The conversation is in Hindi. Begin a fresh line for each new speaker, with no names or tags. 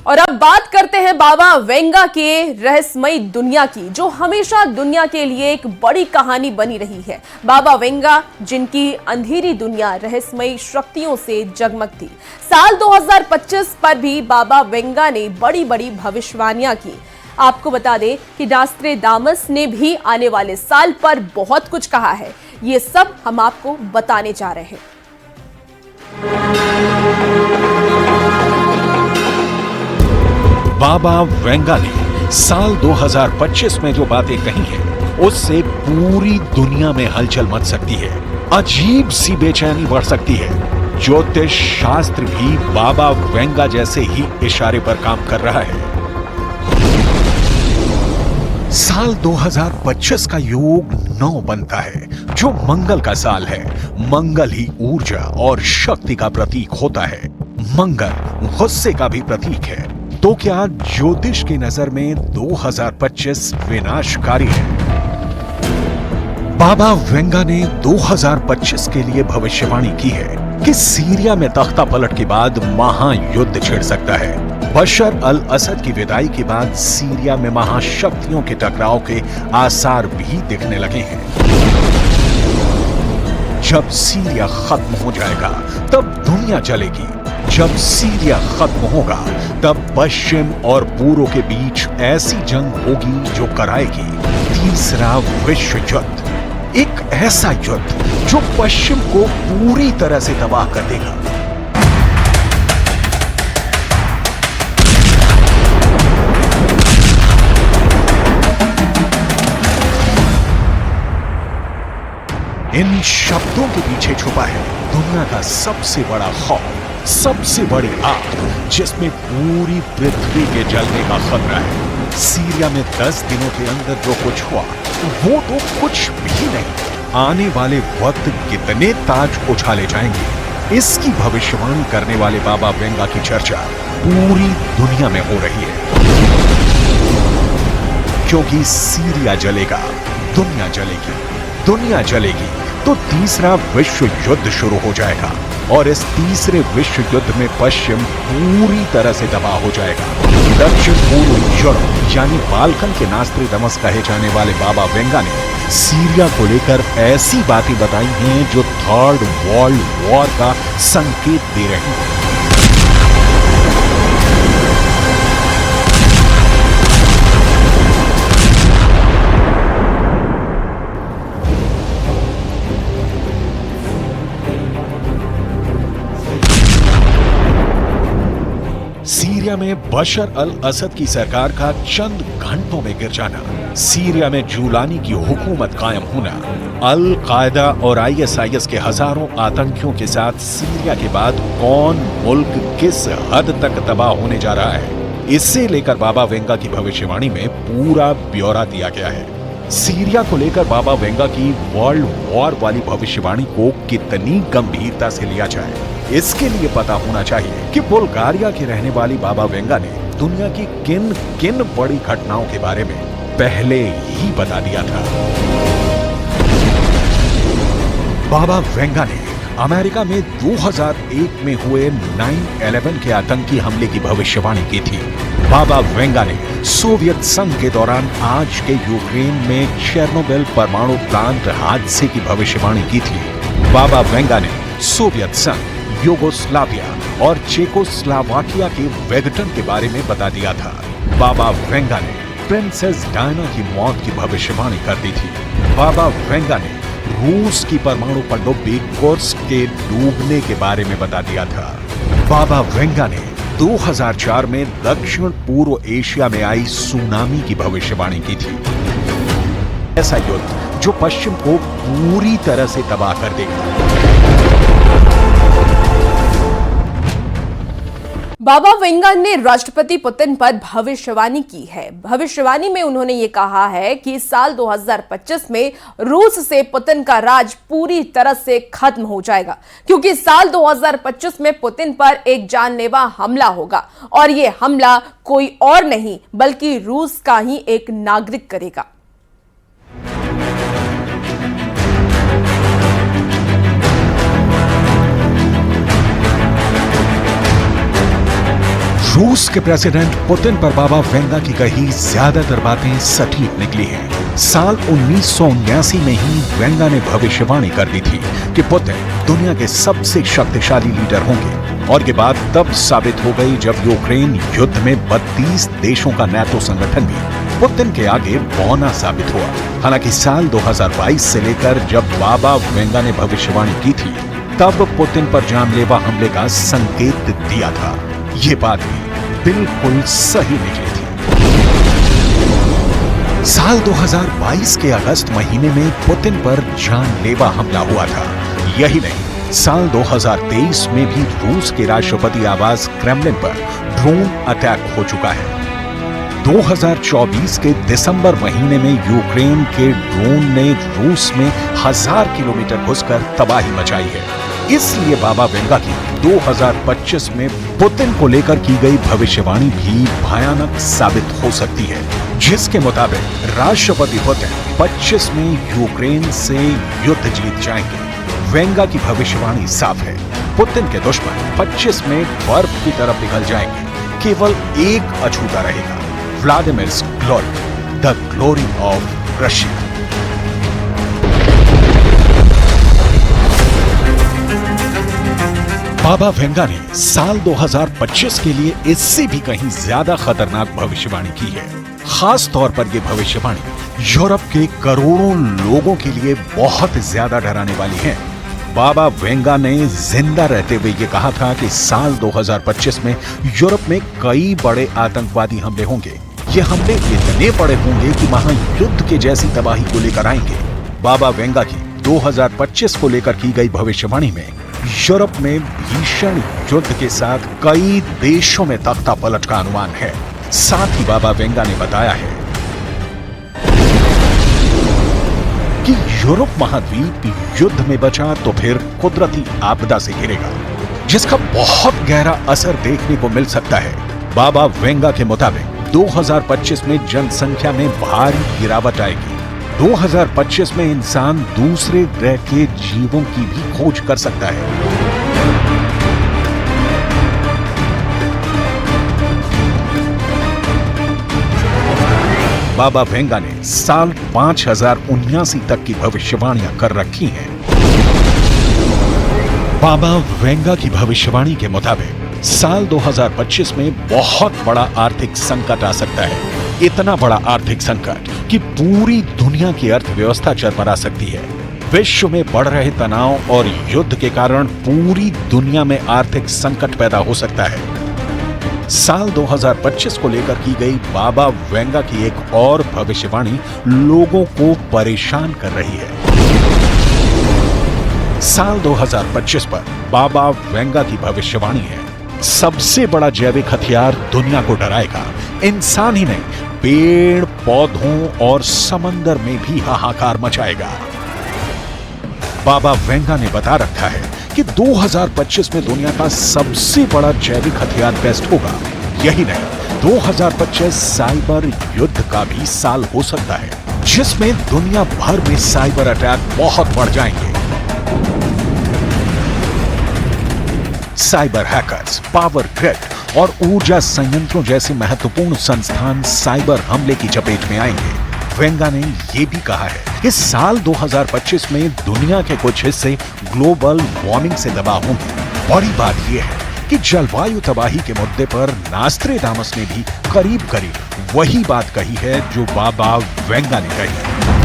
और अब बात करते हैं बाबा वेंगा के रहस्यमयी दुनिया की, जो हमेशा दुनिया के लिए एक बड़ी कहानी बनी रही है। बाबा वेंगा, जिनकी अंधेरी दुनिया रहस्यमयी शक्तियों से जगमगती। साल 2025 पर भी बाबा वेंगा ने बड़ी बड़ी भविष्यवाणियां की। आपको बता दें कि नास्ट्रेडामस ने भी आने वाले साल पर बहुत कुछ कहा है। ये सब हम आपको बताने जा रहे हैं।
बाबा वेंगा ने साल 2025 में जो बातें कही हैं, उससे पूरी दुनिया में हलचल मच सकती है। अजीब सी बेचैनी बढ़ सकती है। ज्योतिष शास्त्र भी बाबा वेंगा जैसे ही इशारे पर काम कर रहा है। साल 2025 का योग 9 बनता है, जो मंगल का साल है। मंगल ही ऊर्जा और शक्ति का प्रतीक होता है। मंगल गुस्से का भी प्रतीक है। तो क्या ज्योतिष की नजर में 2025 विनाशकारी है? बाबा वेंगा ने 2025 के लिए भविष्यवाणी की है कि सीरिया में तख्ता पलट के बाद महायुद्ध छिड़ सकता है। बशर अल असद की विदाई के बाद सीरिया में महाशक्तियों के टकराव के आसार भी दिखने लगे हैं। जब सीरिया खत्म हो जाएगा, तब दुनिया चलेगी। जब सीरिया खत्म होगा, तब पश्चिम और पूर्व के बीच ऐसी जंग होगी जो कराएगी तीसरा विश्व युद्ध। एक ऐसा युद्ध जो पश्चिम को पूरी तरह से तबाह कर देगा। इन शब्दों के पीछे छुपा है दुनिया का सबसे बड़ा खौफ, सबसे बड़ी आग, जिसमें पूरी पृथ्वी के जलने का खतरा है। सीरिया में 10 दिनों के अंदर जो कुछ हुआ, वो तो कुछ भी नहीं। आने वाले वक्त कितने ताज उछाले जाएंगे, इसकी भविष्यवाणी करने वाले बाबा वेंगा की चर्चा पूरी दुनिया में हो रही है। क्योंकि सीरिया जलेगा, दुनिया जलेगी। दुनिया जलेगी तो तीसरा विश्व युद्ध शुरू हो जाएगा, और इस तीसरे विश्व युद्ध में पश्चिम पूरी तरह से तबाह हो जाएगा। दक्षिण पूर्व यूरोप यानी बाल्कन के नास्ट्रेडामस कहे जाने वाले बाबा वेंगा ने सीरिया को लेकर ऐसी बातें बताई हैं जो थर्ड वर्ल्ड वॉर का संकेत दे रही हैं। सीरिया में बशर अल असद की सरकार का चंद घंटों में गिर जाना, सीरिया में जूलानी की हुकूमत कायम होना, अल कायदा और आईएसआईएस के हजारों आतंकियों के साथ सीरिया के बाद कौन मुल्क किस हद तक तबाह होने जा रहा है, इससे लेकर बाबा वेंगा की भविष्यवाणी में पूरा ब्यौरा दिया गया है। सीरिया को लेकर बाबा वेंगा की वर्ल्ड वॉर वाली भविष्यवाणी को कितनी गंभीरता से लिया जाए, इसके लिए पता होना चाहिए कि बुल्गारिया के रहने वाली बाबा वेंगा ने दुनिया की किन किन बड़ी घटनाओं के बारे में पहले ही बता दिया था। बाबा वेंगा ने अमेरिका में 2001 में हुए 9/11 के आतंकी हमले की भविष्यवाणी की थी। बाबा वेंगा ने सोवियत संघ के दौरान आज के यूक्रेन में चेर्नोबिल परमाणु प्लांट हादसे की भविष्यवाणी की थी। बाबा वेंगा ने सोवियत संघ, यूगोस्लाविया और चेकोस्लोवाकिया के विघटन के बारे में बता दिया था। बाबा वेंगा ने प्रिंसेस डायना की मौत की भविष्यवाणी कर दी थी। बाबा वेंगा ने रूस की परमाणु पनडुब्बी कुर्स्क के डूबने के बारे में बता दिया था। बाबा वेंगा ने 2004 में दक्षिण पूर्व एशिया में आई सुनामी की भविष्यवाणी की थी। ऐसा युद्ध जो पश्चिम को पूरी तरह से तबाह कर देगा।
बाबा वेंगा ने राष्ट्रपति पुतिन पर भविष्यवाणी की है। भविष्यवाणी में उन्होंने ये कहा है कि साल 2025 में रूस से पुतिन का राज पूरी तरह से खत्म हो जाएगा, क्योंकि साल 2025 में पुतिन पर एक जानलेवा हमला होगा, और ये हमला कोई और नहीं बल्कि रूस का ही एक नागरिक करेगा।
रूस के प्रेसिडेंट पुतिन पर बाबा वेंगा की कही ज्यादातर बातें सटीक निकली हैं। साल 1979 में ही वेंगा ने भविष्यवाणी कर दी थी कि पुतिन दुनिया के सबसे शक्तिशाली लीडर होंगे, और ये बात तब साबित हो गई जब यूक्रेन युद्ध में 32 देशों का नाटो संगठन भी पुतिन के आगे बौना साबित हुआ। हालांकि साल 2022 से लेकर जब बाबा वेंगा ने भविष्यवाणी की थी, तब पुतिन पर जानलेवा हमले का संकेत दिया था। ये बात भी बिल्कुल सही निकली थी। साल 2022 के अगस्त महीने में पुतिन पर जानलेवा हमला हुआ था। यही नहीं, साल 2023 में भी रूस के राष्ट्रपति आवास क्रेमलिन पर ड्रोन अटैक हो चुका है। 2024 के दिसंबर महीने में यूक्रेन के ड्रोन ने रूस में 1000 किलोमीटर घुसकर तबाही मचाई है। इसलिए बाबा वेंगा की 2025 में पुतिन को लेकर की गई भविष्यवाणी भी भयानक साबित हो सकती है, जिसके मुताबिक राष्ट्रपति पुतिन 25 में यूक्रेन से युद्ध जीत जाएंगे। वेंगा की भविष्यवाणी साफ है, पुतिन के दुश्मन 25 में बर्फ की तरफ पिघल जाएंगे। केवल एक अछूता रहेगा, Vladimir glory, the glory of Russia. Baba Venga ने साल 2025 के लिए इससे भी कहीं ज्यादा खतरनाक भविष्यवाणी की है। खास तौर पर यह भविष्यवाणी यूरोप के करोड़ों लोगों के लिए बहुत ज्यादा डराने वाली है। बाबा वेंगा ने जिंदा रहते हुए ये कहा था कि साल 2025 में यूरोप में कई बड़े आतंकवादी हमले होंगे। ये हमले इतने बड़े होंगे कि वहां युद्ध के जैसी तबाही को लेकर आएंगे। बाबा वेंगा की 2025 को लेकर की गई भविष्यवाणी में यूरोप में भीषण युद्ध के साथ कई देशों में तख्ता पलट का अनुमान है। साथ ही बाबा वेंगा ने बताया है कि यूरोप महाद्वीप युद्ध में बचा तो फिर कुदरती आपदा से घिरेगा, जिसका बहुत गहरा असर देखने को मिल सकता है। बाबा वेंगा के मुताबिक 2025 में जनसंख्या में भारी गिरावट आएगी। 2025 में इंसान दूसरे ग्रह के जीवों की भी खोज कर सकता है। बाबा वेंगा ने साल 5079 तक की भविष्यवाणियां कर रखी हैं। बाबा वेंगा की भविष्यवाणी के मुताबिक साल 2025 में बहुत बड़ा आर्थिक संकट आ सकता है। इतना बड़ा आर्थिक संकट कि पूरी दुनिया की अर्थव्यवस्था चरमरा सकती है। विश्व में बढ़ रहे तनाव और युद्ध के कारण पूरी दुनिया में आर्थिक संकट पैदा हो सकता है। साल 2025 को लेकर की गई बाबा वेंगा की एक और भविष्यवाणी लोगों को परेशान कर रही है। साल 2025 पर बाबा वेंगा की भविष्यवाणी है, सबसे बड़ा जैविक हथियार दुनिया को डराएगा। इंसान ही नहीं, पेड़ पौधों और समंदर में भी हाहाकार मचाएगा। बाबा वेंगा ने बता रखा है कि 2025 में दुनिया का सबसे बड़ा जैविक हथियार टेस्ट होगा। यही नहीं, 2025 साइबर युद्ध का भी साल हो सकता है, जिसमें दुनिया भर में साइबर अटैक बहुत बढ़ जाएंगे। साइबर हैकर्स, पावर ग्रिड और ऊर्जा संयंत्रों जैसे महत्वपूर्ण संस्थान साइबर हमले की चपेट में आएंगे। वेंगा ने यह भी कहा है कि साल 2025 में दुनिया के कुछ हिस्से ग्लोबल वार्मिंग से तबाह होंगे। बड़ी बात यह है कि जलवायु तबाही के मुद्दे पर नास्ट्रेडामस ने भी करीब करीब वही बात कही है जो बाबा वेंगा ने कही।